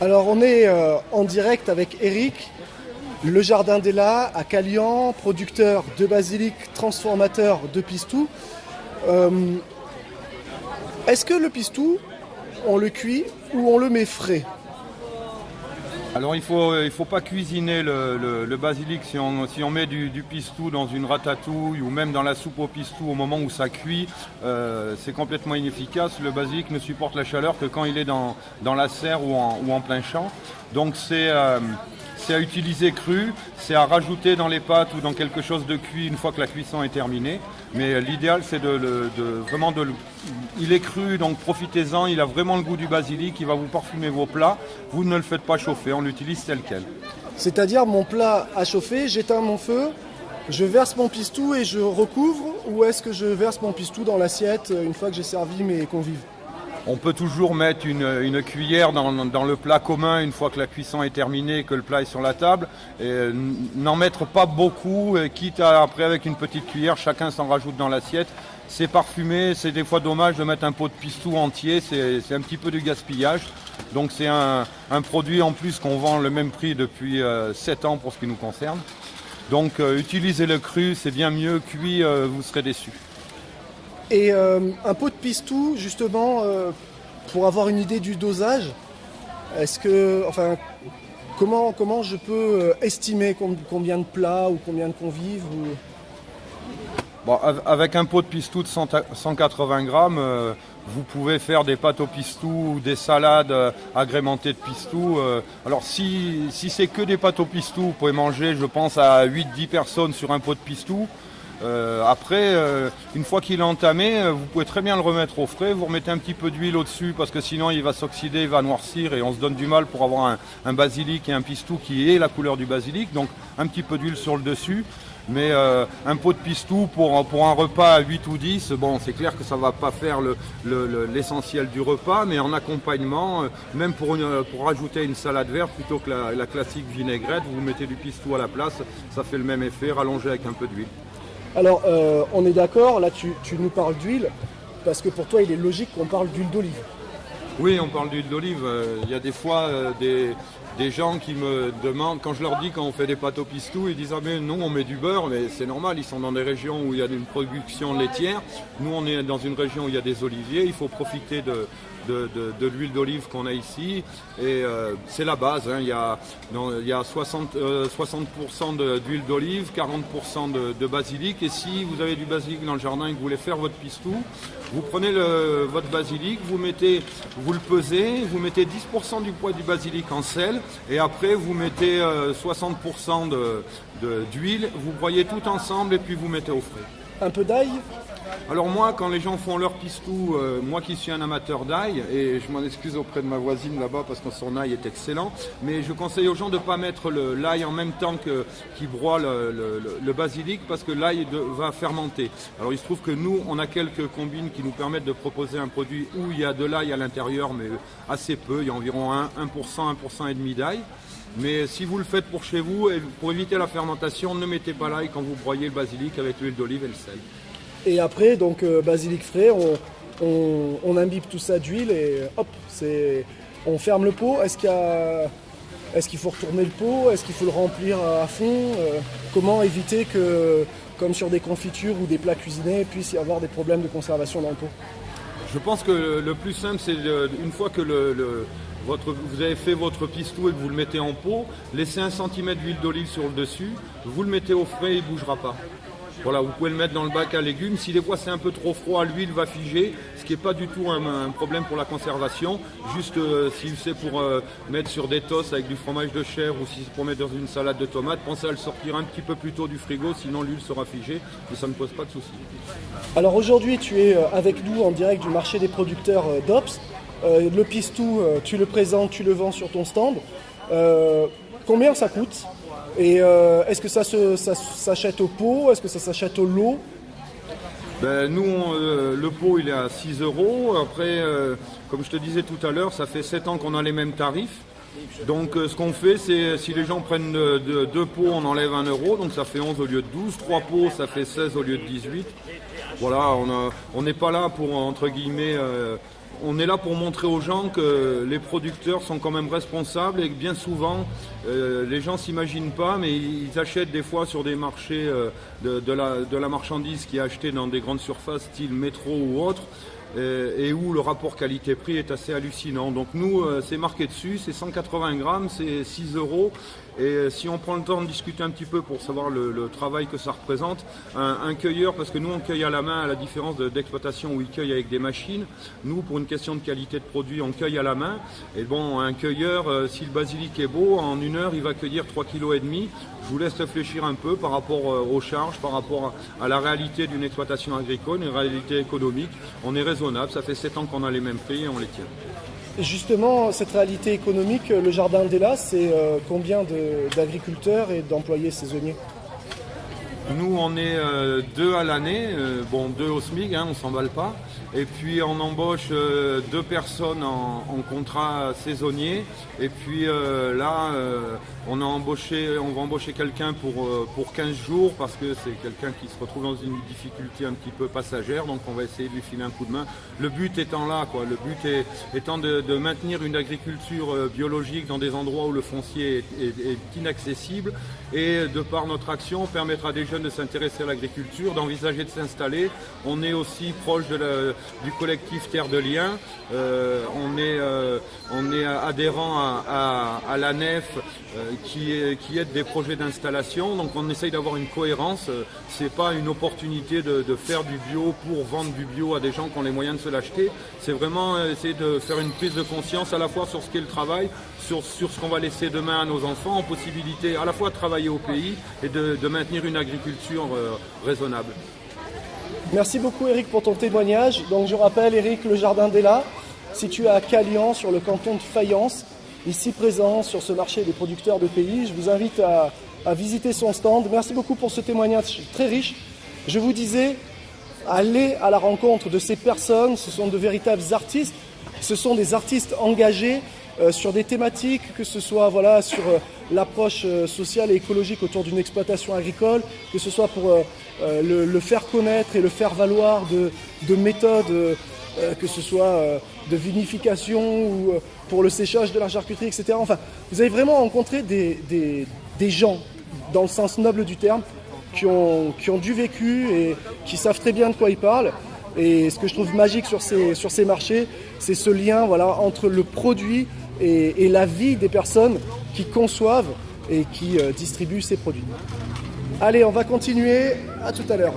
Alors on est en direct avec Eric, le Jardin d'Ella à Calian, producteur de basilic, transformateur de pistou. Est-ce que le pistou, on le cuit ou on le met frais? Alors il faut pas cuisiner le basilic si on met du pistou dans une ratatouille ou même dans la soupe au pistou au moment où ça cuit, c'est complètement inefficace. Le basilic ne supporte la chaleur que quand il est dans la serre ou en plein champ. Donc c'est à utiliser cru, c'est à rajouter dans les pâtes ou dans quelque chose de cuit une fois que la cuisson est terminée. Mais l'idéal c'est il est cru, donc profitez-en, il a vraiment le goût du basilic, il va vous parfumer vos plats. Vous ne le faites pas chauffer, on l'utilise tel quel. C'est-à-dire mon plat à chauffer, j'éteins mon feu, je verse mon pistou et je recouvre, ou est-ce que je verse mon pistou dans l'assiette une fois que j'ai servi mes convives? On peut toujours mettre une cuillère dans le plat commun une fois que la cuisson est terminée, que le plat est sur la table. Et n'en mettre pas beaucoup, quitte à après avec une petite cuillère, chacun s'en rajoute dans l'assiette. C'est parfumé, c'est des fois dommage de mettre un pot de pistou entier, c'est un petit peu du gaspillage. Donc c'est un produit en plus qu'on vend le même prix depuis 7 ans pour ce qui nous concerne. Donc utilisez le cru, c'est bien mieux, cuit, vous serez déçus. Et un pot de pistou, justement, pour avoir une idée du dosage, comment je peux estimer combien de plats ou combien de convives Bon, avec un pot de pistou de 180 grammes, vous pouvez faire des pâtes au pistou ou des salades agrémentées de pistou. Alors si c'est que des pâtes au pistou, vous pouvez manger, je pense, à 8-10 personnes sur un pot de pistou. Après, une fois qu'il est entamé, vous pouvez très bien le remettre au frais. Vous remettez un petit peu d'huile au-dessus parce que sinon il va s'oxyder, il va noircir et on se donne du mal pour avoir un basilic et un pistou qui ait la couleur du basilic. Donc un petit peu d'huile sur le dessus. Mais un pot de pistou pour un repas à 8 ou 10, bon, c'est clair que ça ne va pas faire l'essentiel du repas, mais en accompagnement, même pour rajouter une salade verte plutôt que la classique vinaigrette, vous mettez du pistou à la place, ça fait le même effet, rallongé avec un peu d'huile. Alors, on est d'accord, là tu nous parles d'huile, parce que pour toi il est logique qu'on parle d'huile d'olive. Oui, on parle d'huile d'olive. Il y a des fois des gens qui me demandent, quand je leur dis quand on fait des pâtes au pistou, ils disent « Ah mais non, on met du beurre », mais c'est normal, ils sont dans des régions où il y a une production laitière. Nous, on est dans une région où il y a des oliviers, il faut profiter de l'huile d'olive qu'on a ici. Et c'est la base, hein. Il y a 60% d'huile d'olive, 40% de basilic. Et si vous avez du basilic dans le jardin et que vous voulez faire votre pistou, vous prenez votre basilic, vous le pesez, vous mettez 10% du poids du basilic en sel et après vous mettez 60% d'huile, vous broyez tout ensemble et puis vous mettez au frais. Un peu d'ail? Alors moi, quand les gens font leur pistou, moi qui suis un amateur d'ail, et je m'en excuse auprès de ma voisine là-bas parce que son ail est excellent, mais je conseille aux gens de ne pas mettre l'ail en même temps qu'ils broient le basilic parce que l'ail va fermenter. Alors il se trouve que nous, on a quelques combines qui nous permettent de proposer un produit où il y a de l'ail à l'intérieur, mais assez peu, il y a environ 1%, 1% et demi d'ail. Mais si vous le faites pour chez vous, et pour éviter la fermentation, ne mettez pas l'ail quand vous broyez le basilic avec l'huile d'olive et le sel. Et après, donc basilic frais, on imbibe tout ça d'huile et hop, on ferme le pot. Est-ce qu'il faut retourner le pot? Est-ce qu'il faut le remplir à fond? Comment éviter que, comme sur des confitures ou des plats cuisinés, il puisse y avoir des problèmes de conservation dans le pot? Je pense que le plus simple, c'est une fois que vous avez fait votre pistou et que vous le mettez en pot, laissez 1 cm d'huile d'olive sur le dessus, vous le mettez au frais, il ne bougera pas. Voilà, vous pouvez le mettre dans le bac à légumes. Si des fois c'est un peu trop froid, l'huile va figer, ce qui n'est pas du tout un problème pour la conservation. Juste si c'est pour mettre sur des toasts avec du fromage de chèvre ou si c'est pour mettre dans une salade de tomates, pensez à le sortir un petit peu plus tôt du frigo, sinon l'huile sera figée, mais ça ne pose pas de souci. Alors aujourd'hui, tu es avec nous en direct du marché des producteurs d'Ops. Le pistou, tu le présentes, tu le vends sur ton stand. Combien ça coûte? Et est-ce que ça s'achète au pot? Est-ce que ça s'achète au lot? Nous, le pot il est à 6 €. Après, comme je te disais tout à l'heure, ça fait 7 ans qu'on a les mêmes tarifs. Donc ce qu'on fait, c'est si les gens prennent 2 pots, on enlève 1 €, donc ça fait 11 au lieu de 12. 3 pots, ça fait 16 au lieu de 18. Voilà, on n'est pas là pour, entre guillemets, on est là pour montrer aux gens que les producteurs sont quand même responsables et que bien souvent, les gens s'imaginent pas, mais ils achètent des fois sur des marchés de la marchandise qui est achetée dans des grandes surfaces style métro ou autre, et où le rapport qualité-prix est assez hallucinant. Donc nous, c'est marqué dessus, c'est 180 grammes, c'est 6 €. Et si on prend le temps de discuter un petit peu pour savoir le travail que ça représente, un cueilleur, parce que nous on cueille à la main à la différence d'exploitation où ils cueillent avec des machines, nous pour une question de qualité de produit on cueille à la main. Et bon, un cueilleur, si le basilic est beau, en 1 heure il va cueillir 3,5 kg. Je vous laisse réfléchir un peu par rapport aux charges, par rapport à la réalité d'une exploitation agricole, une réalité économique. On est raisonnable, ça fait 7 ans qu'on a les mêmes prix et on les tient. Justement, cette réalité économique, le jardin d'Ella, c'est combien d'agriculteurs et d'employés saisonniers? Nous, on est 2 à l'année, 2 au SMIC, on ne s'emballe pas. Et puis on embauche 2 personnes en contrat saisonnier. Et puis là, on va embaucher quelqu'un pour 15 jours parce que c'est quelqu'un qui se retrouve dans une difficulté un petit peu passagère. Donc on va essayer de lui filer un coup de main. Le but étant là, le but étant de maintenir une agriculture biologique dans des endroits où le foncier est inaccessible. Et de par notre action, on permettra à des jeunes de s'intéresser à l'agriculture, d'envisager de s'installer. On est aussi proche du collectif Terre de Liens. On est adhérent à la NEF qui aide des projets d'installation. Donc on essaye d'avoir une cohérence. C'est pas une opportunité de faire du bio pour vendre du bio à des gens qui ont les moyens de se l'acheter. C'est vraiment essayer de faire une prise de conscience à la fois sur ce qu'est le travail, sur ce qu'on va laisser demain à nos enfants, en possibilité à la fois de travailler au pays et de maintenir une agriculture raisonnable. Merci beaucoup Eric pour ton témoignage. Donc je rappelle Eric, le jardin d'Ella, situé à Calian sur le canton de Fayence, ici présent sur ce marché des producteurs de pays. Je vous invite à visiter son stand. Merci beaucoup pour ce témoignage très riche. Je vous disais, allez à la rencontre de ces personnes, ce sont de véritables artistes, ce sont des artistes engagés sur des thématiques, que ce soit sur l'approche sociale et écologique autour d'une exploitation agricole, que ce soit pour le faire connaître et le faire valoir de méthodes, que ce soit de vinification ou pour le séchage de la charcuterie, etc. Enfin, vous avez vraiment rencontré des gens, dans le sens noble du terme, qui ont du vécu et qui savent très bien de quoi ils parlent. Et ce que je trouve magique sur ces marchés, c'est ce lien entre le produit et la vie des personnes qui conçoivent et qui distribuent ces produits. Allez, on va continuer. À tout à l'heure.